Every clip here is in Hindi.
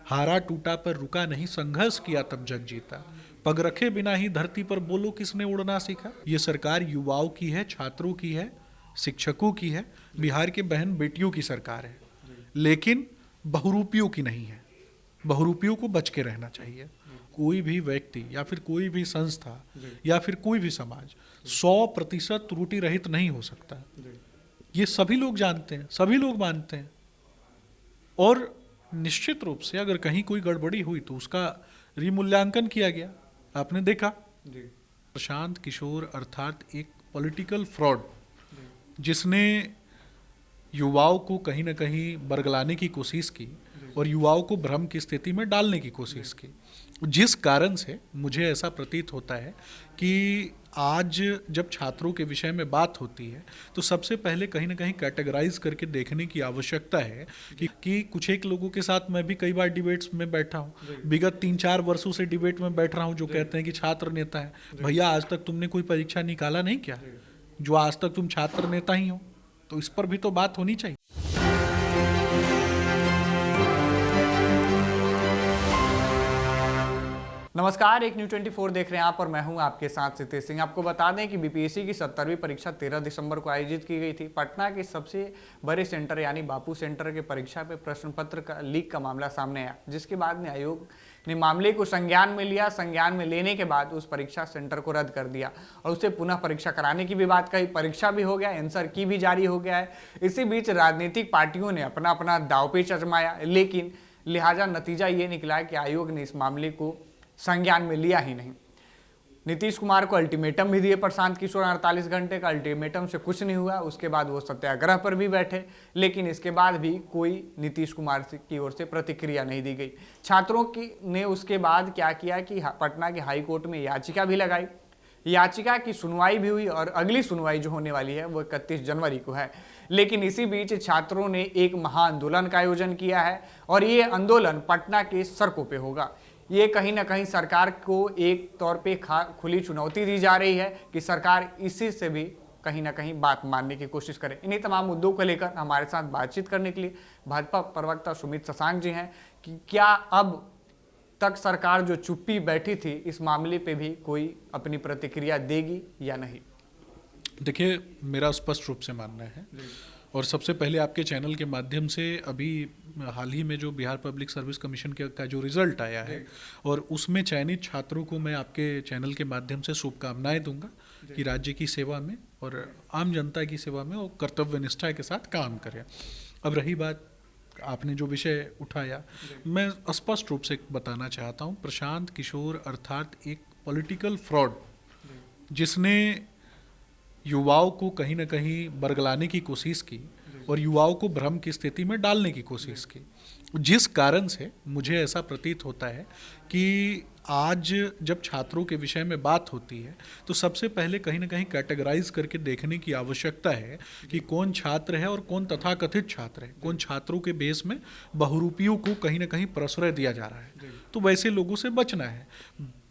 हारा टूटा पर रुका नहीं, संघर्ष किया तब जग जीता। पग रखे बिना ही धरती पर बोलो किसने उड़ना सीखा। ये सरकार युवाओं की है, छात्रों की है, शिक्षकों की है, बिहार के बहन बेटियों की सरकार है, लेकिन बहुरूपियों की नहीं है। बहुरूपियों को बच के रहना चाहिए। कोई भी व्यक्ति या फिर कोई भी संस्था या फिर कोई भी समाज 100% त्रुटि रहित नहीं हो सकता। ये सभी लोग जानते हैं, सभी लोग मानते हैं। और निश्चित रूप से अगर कहीं कोई गड़बड़ी हुई तो उसका रिमूल्यांकन किया गया। आपने देखा प्रशांत किशोर अर्थात एक पॉलिटिकल फ्रॉड, जिसने युवाओं को कहीं ना कहीं बरगलाने की कोशिश की और युवाओं को भ्रम की स्थिति में डालने की कोशिश की, जिस कारण से मुझे ऐसा प्रतीत होता है कि आज जब छात्रों के विषय में बात होती है तो सबसे पहले कहीं ना कहीं कैटेगराइज करके देखने की आवश्यकता है कि कुछ एक लोगों के साथ मैं भी कई बार डिबेट्स में बैठा हूँ, विगत 3-4 वर्षों से डिबेट में बैठ रहा हूँ, जो कहते हैं कि छात्र नेता है। भैया, आज तक तुमने कोई परीक्षा निकाला नहीं क्या, जो आज तक तुम छात्र नेता ही हो? तो इस पर भी तो बात होनी चाहिए। नमस्कार, एक न्यूज़ 24 देख रहे हैं आप और मैं हूं आपके साथ सितेश सिंह। आपको बता दें कि बीपीएससी की 70वीं परीक्षा 13 दिसंबर को आयोजित की गई थी। पटना के सबसे बड़े सेंटर यानी बापू सेंटर के परीक्षा पे प्रश्न पत्र का लीक का मामला सामने आया, जिसके बाद में आयोग ने मामले को संज्ञान में लिया। संज्ञान में लेने के बाद उस परीक्षा सेंटर को रद्द कर दिया और उसे पुनः परीक्षा कराने की भी बात कही। परीक्षा भी हो गया, आंसर की भी जारी हो गया है। इसी बीच राजनीतिक पार्टियों ने अपना अपना दांवपेच आजमाया, लेकिन लिहाजा नतीजा ये निकला कि आयोग ने इस मामले को संज्ञान में लिया ही नहीं। नीतीश कुमार को अल्टीमेटम भी दिए प्रशांत किशोर, 48 घंटे का अल्टीमेटम से कुछ नहीं हुआ। उसके बाद वो सत्याग्रह पर भी बैठे, लेकिन इसके बाद भी कोई नीतीश कुमार की ओर से प्रतिक्रिया नहीं दी गई। छात्रों की ने उसके बाद क्या किया कि पटना के हाई कोर्ट में याचिका भी लगाई। याचिका की सुनवाई भी हुई और अगली सुनवाई जो होने वाली है वो 31 जनवरी को है। लेकिन इसी बीच छात्रों ने एक महाआंदोलन का आयोजन किया है और ये आंदोलन पटना के सड़कों पे होगा। ये कहीं ना कहीं सरकार को एक तौर पे खुली चुनौती दी जा रही है कि सरकार इसी से भी कहीं ना कहीं बात मानने की कोशिश करे। इन्हीं तमाम मुद्दों को लेकर हमारे साथ बातचीत करने के लिए भाजपा प्रवक्ता सुमित शशांक जी हैं कि क्या अब तक सरकार जो चुप्पी बैठी थी इस मामले पे भी कोई अपनी प्रतिक्रिया देगी या नहीं। देखिए, मेरा स्पष्ट रूप से मानना है और सबसे पहले आपके चैनल के माध्यम से अभी हाल ही में जो बिहार पब्लिक सर्विस कमीशन का जो रिजल्ट आया है और उसमें चयनित छात्रों को मैं आपके चैनल के माध्यम से शुभकामनाएं दूंगा कि राज्य की सेवा में और आम जनता की सेवा में वो कर्तव्य निष्ठा के साथ काम करें। अब रही बात आपने जो विषय उठाया, मैं स्पष्ट रूप से बताना चाहता हूँ, प्रशांत किशोर अर्थात एक पॉलिटिकल फ्रॉड, जिसने युवाओं को कहीं ना कहीं बरगलाने की कोशिश की और युवाओं को भ्रम की स्थिति में डालने की कोशिश की, जिस कारण से मुझे ऐसा प्रतीत होता है कि आज जब छात्रों के विषय में बात होती है तो सबसे पहले कहीं ना कहीं कैटेगराइज करके देखने की आवश्यकता है कि कौन छात्र है और कौन तथाकथित छात्र है। कौन छात्रों के बेस में बहुरूपियों को कहीं ना कहीं प्रश्रय दिया जा रहा है, तो वैसे लोगों से बचना है।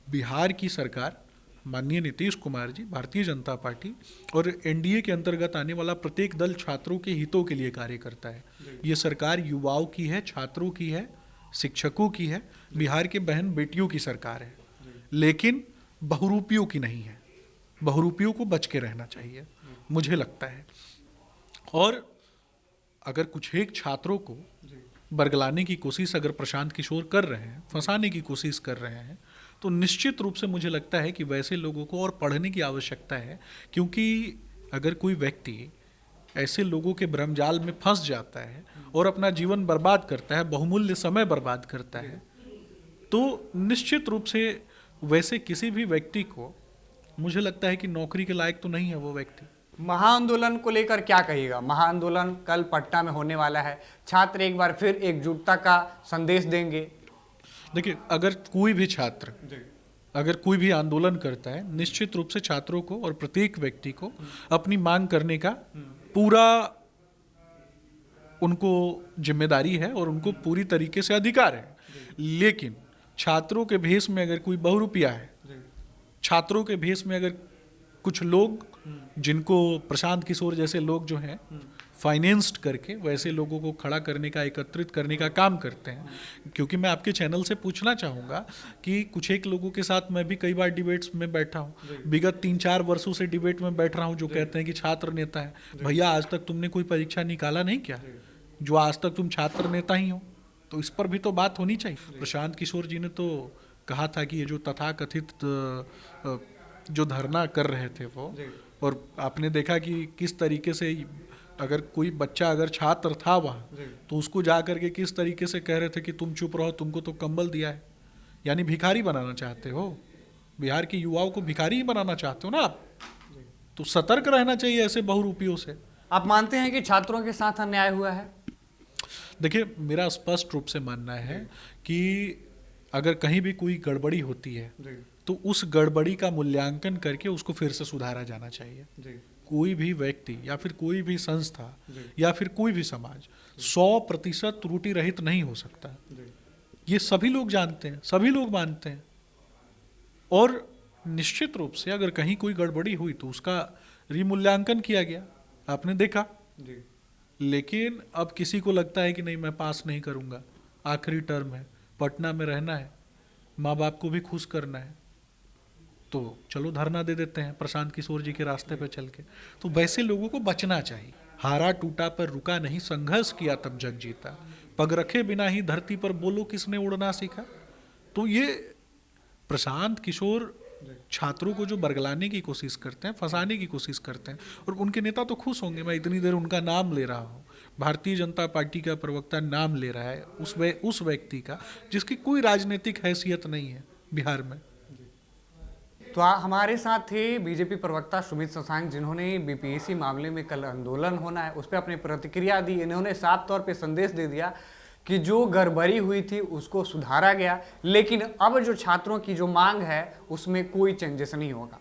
बिहार की सरकार, माननीय नीतीश कुमार जी, भारतीय जनता पार्टी और एनडीए के अंतर्गत आने वाला प्रत्येक दल छात्रों के हितों के लिए कार्य करता है। ये सरकार युवाओं की है, छात्रों की है, शिक्षकों की है, बिहार के बहन बेटियों की सरकार है, लेकिन बहुरूपियों की नहीं है। बहुरूपियों को बच के रहना चाहिए, मुझे लगता है। और अगर कुछ एक छात्रों को बरगलाने की कोशिश अगर प्रशांत किशोर कर रहे हैं, फंसाने की कोशिश कर रहे हैं, तो निश्चित रूप से मुझे लगता है कि वैसे लोगों को और पढ़ने की आवश्यकता है। क्योंकि अगर कोई व्यक्ति ऐसे लोगों के भ्रमजाल में फंस जाता है और अपना जीवन बर्बाद करता है, बहुमूल्य समय बर्बाद करता है, तो निश्चित रूप से वैसे किसी भी व्यक्ति को मुझे लगता है कि नौकरी के लायक तो नहीं है वो व्यक्ति। महाआंदोलन को लेकर क्या कहिएगा? महाआंदोलन कल पटना में होने वाला है। छात्र एक बार फिर एकजुटता का संदेश देंगे। देखिए, अगर कोई भी छात्र अगर कोई भी आंदोलन करता है, निश्चित रूप से छात्रों को और प्रत्येक व्यक्ति को अपनी मांग करने का पूरा उनको जिम्मेदारी है और उनको पूरी तरीके से अधिकार है। लेकिन छात्रों के भेष में अगर कोई बहुरूपिया है, छात्रों के भेष में अगर कुछ लोग जिनको प्रशांत किशोर जैसे लोग जो हैं फाइनेंस्ड करके वैसे लोगों को खड़ा करने का, एकत्रित करने का काम करते हैं। क्योंकि मैं आपके चैनल से पूछना चाहूँगा कि कुछ एक लोगों के साथ मैं भी कई बार डिबेट्स में बैठा हूँ, विगत 3-4 वर्षों से डिबेट में बैठ रहा हूँ, जो कहते हैं कि छात्र नेता है। भैया, आज तक तुमने कोई परीक्षा निकाला नहीं क्या, जो आज तक तुम छात्र नेता ही हो? तो इस पर भी तो बात होनी चाहिए। प्रशांत किशोर जी ने तो कहा था कि ये जो तथाकथित जो धरना कर रहे थे वो, और आपने देखा कि किस तरीके से अगर कोई बच्चा अगर छात्र था वहाँ तो उसको जा करके किस तरीके से कह रहे थे कि तुम चुप रहो, तुमको तो कंबल दिया है। यानी भिखारी बनाना चाहते हो, बिहार के युवाओं को भिखारी ही बनाना चाहते हो ना आप? तो सतर्क रहना चाहिए ऐसे बहुरूपियों से। आप मानते हैं कि छात्रों के साथ अन्याय हुआ है? देखिए, मेरा स्पष्ट रूप से मानना है कि अगर कहीं भी कोई गड़बड़ी होती है तो उस गड़बड़ी का मूल्यांकन करके उसको फिर से सुधारा जाना चाहिए। कोई भी व्यक्ति या फिर कोई भी संस्था या फिर कोई भी समाज 100% त्रुटि रहित नहीं हो सकता। ये सभी लोग जानते हैं, सभी लोग मानते हैं। और निश्चित रूप से अगर कहीं कोई गड़बड़ी हुई तो उसका रिमूल्यांकन किया गया, आपने देखा। लेकिन अब किसी को लगता है कि नहीं, मैं पास नहीं करूंगा, आखिरी टर्म है, पटना में रहना है, माँ बाप को भी खुश करना है, तो चलो धरना दे देते हैं प्रशांत किशोर जी के रास्ते पर चल के। तो वैसे लोगों को बचना चाहिए। हारा टूटा पर रुका नहीं, संघर्ष किया तब जग जीता, पग रखे बिना ही धरती पर बोलो किसने उड़ना सीखा। तो ये प्रशांत किशोर छात्रों को जो बरगलाने की कोशिश करते हैं, फंसाने की कोशिश करते हैं, और उनके नेता तो खुश होंगे। मैं इतनी देर उनका नाम ले रहा हूँ, भारतीय जनता पार्टी का प्रवक्ता नाम ले रहा है उस व्यक्ति का जिसकी कोई राजनीतिक हैसियत नहीं है बिहार में। तो हमारे साथ थे बीजेपी प्रवक्ता सुमित शशांक, जिन्होंने बीपीएससी मामले में कल आंदोलन होना है उस पर अपनी प्रतिक्रिया दी। इन्होंने साफ तौर पे संदेश दे दिया कि जो गड़बड़ी हुई थी उसको सुधारा गया, लेकिन अब जो छात्रों की जो मांग है उसमें कोई चेंजेस नहीं होगा।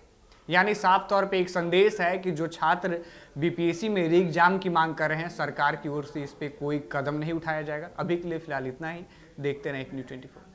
यानी साफ तौर पे एक संदेश है कि जो छात्र बीपीएससी में री एग्जाम की मांग कर रहे हैं, सरकार की ओर से इस पर कोई कदम नहीं उठाया जाएगा। अभी के लिए फिलहाल इतना ही। देखते रहें एक न्यूज़ 24।